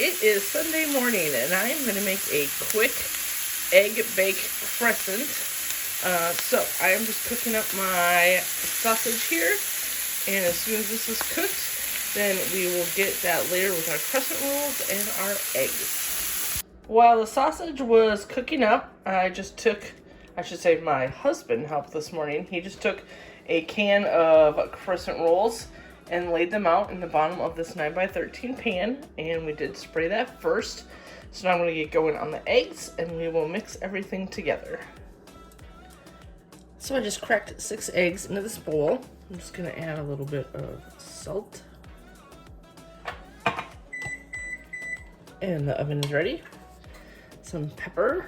It is Sunday morning, and I am going to make a quick egg bake crescent. So I am just cooking up my sausage here, and as soon as this is cooked, then we will get that later with our crescent rolls and our eggs. While the sausage was cooking up, my husband helped this morning. He just took a can of crescent rolls and laid them out in the bottom of this 9x13 pan, and we did spray that first. So now I'm going to get going on the eggs, and we will mix everything together. So I just cracked 6 eggs into this bowl. I'm just going to add a little bit of salt. And the oven is ready. Some pepper.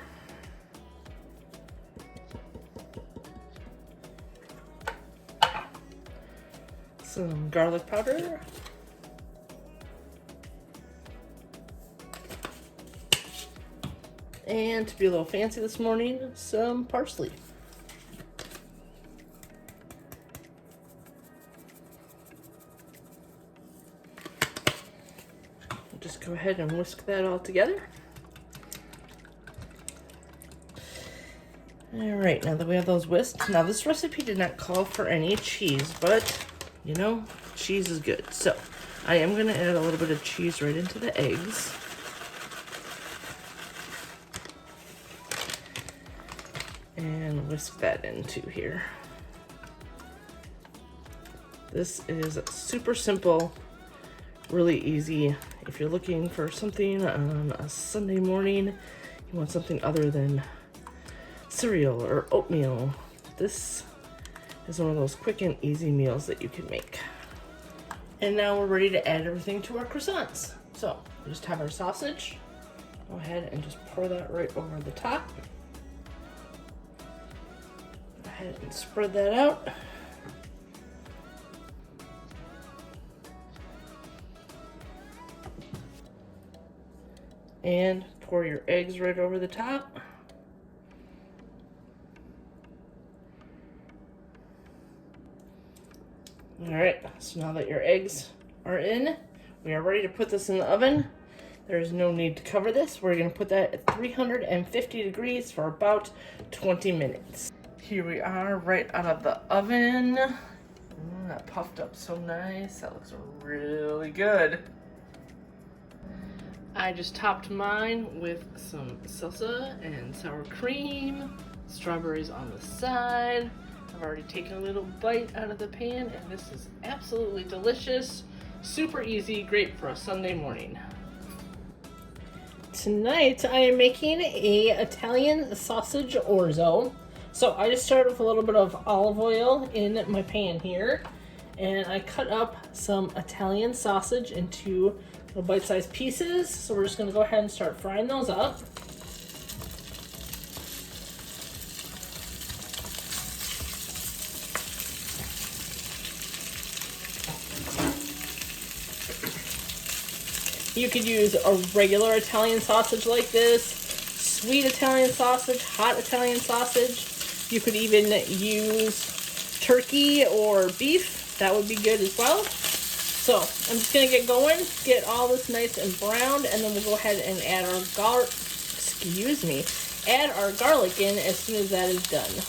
Some garlic powder. And to be a little fancy this morning, some parsley. Just go ahead and whisk that all together. Alright, now that we have those whisked, now this recipe did not call for any cheese, but you know, cheese is good. So I am going to add a little bit of cheese right into the eggs. And whisk that into here. This is super simple, really easy. If you're looking for something on a Sunday morning, you want something other than cereal or oatmeal, this is one of those quick and easy meals that you can make. And now we're ready to add everything to our croissants. So we just have our sausage. Go ahead and just pour that right over the top. Go ahead and spread that out. And pour your eggs right over the top. Alright, so now that your eggs are in, we are ready to put this in the oven. There is no need to cover this. We're going to put that at 350 degrees for about 20 minutes. Here we are right out of the oven. That puffed up so nice. That looks really good. I just topped mine with some salsa and sour cream, strawberries on the side. I've already taken a little bite out of the pan, and this is absolutely delicious, super easy, great for a Sunday morning. Tonight I am making a Italian sausage orzo. So I just started with a little bit of olive oil in my pan here, and I cut up some Italian sausage into little bite-sized pieces. So we're just going to go ahead and start frying those up. You could use a regular Italian sausage like this, sweet Italian sausage, hot Italian sausage. You could even use turkey or beef. That would be good as well. So I'm just going to get going, get all this nice and browned, and then we'll go ahead and add our garlic in as soon as that is done.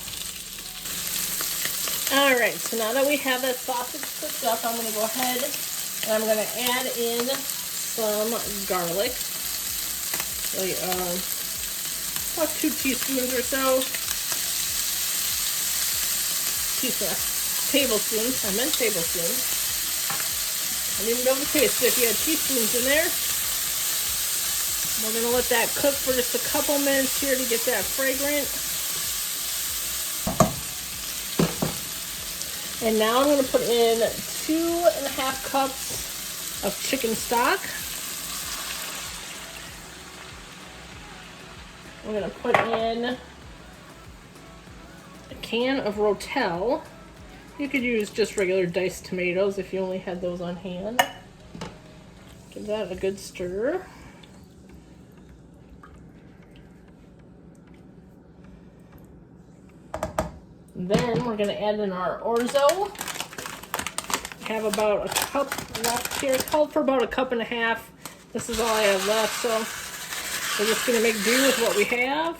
Alright, so now that we have that sausage cooked up, I'm going to go ahead and I'm going to add in some garlic, like about 2 teaspoons or so. Tablespoons. I meant tablespoons. I didn't know the taste if you had teaspoons in there. We're gonna let that cook for just a couple minutes here to get that fragrant. And now I'm gonna put in 2.5 cups of chicken stock. I'm going to put in a can of Rotel. You could use just regular diced tomatoes if you only had those on hand. Give that a good stir. Then we're going to add in our orzo. Have about a cup left here. Called for about 1.5 cups. This is all I have left, so we're just gonna make do with what we have.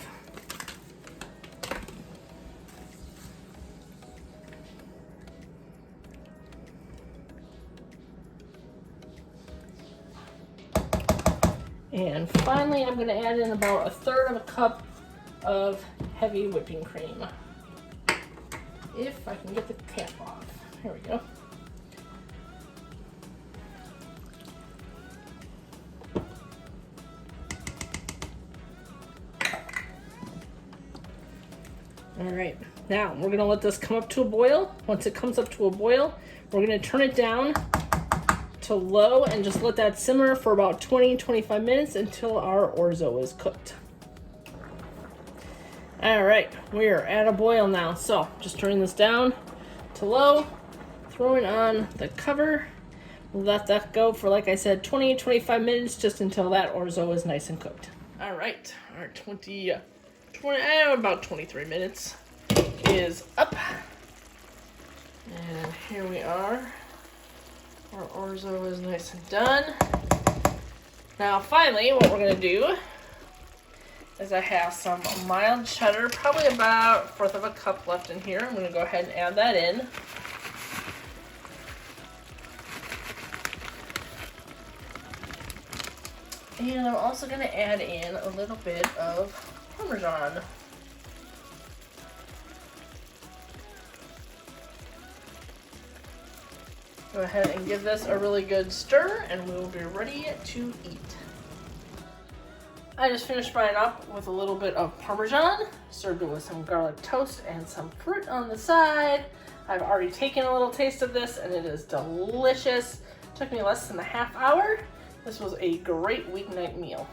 And finally, I'm going to add in about 1/3 of a cup of heavy whipping cream. If I can get the cap off. Here we go. All right, now we're going to let this come up to a boil. Once it comes up to a boil, we're going to turn it down to low and just let that simmer for about 20-25 minutes until our orzo is cooked. All right, we are at a boil now, so just turning this down to low, throwing on the cover, let that go for, like I said, 20-25 minutes, just until that orzo is nice and cooked. All right, our about 23 minutes is up, and here we are. Our orzo is nice and done. Now finally, what we're gonna do is I have some mild cheddar, probably about 1/4 of a cup left in here. I'm gonna go ahead and add that in. And I'm also gonna add in a little bit of Parmesan. Go ahead and give this a really good stir and we will be ready to eat. I just finished mine up with a little bit of Parmesan, served it with some garlic toast and some fruit on the side. I've already taken a little taste of this and it is delicious. It took me less than a half hour. This was a great weeknight meal.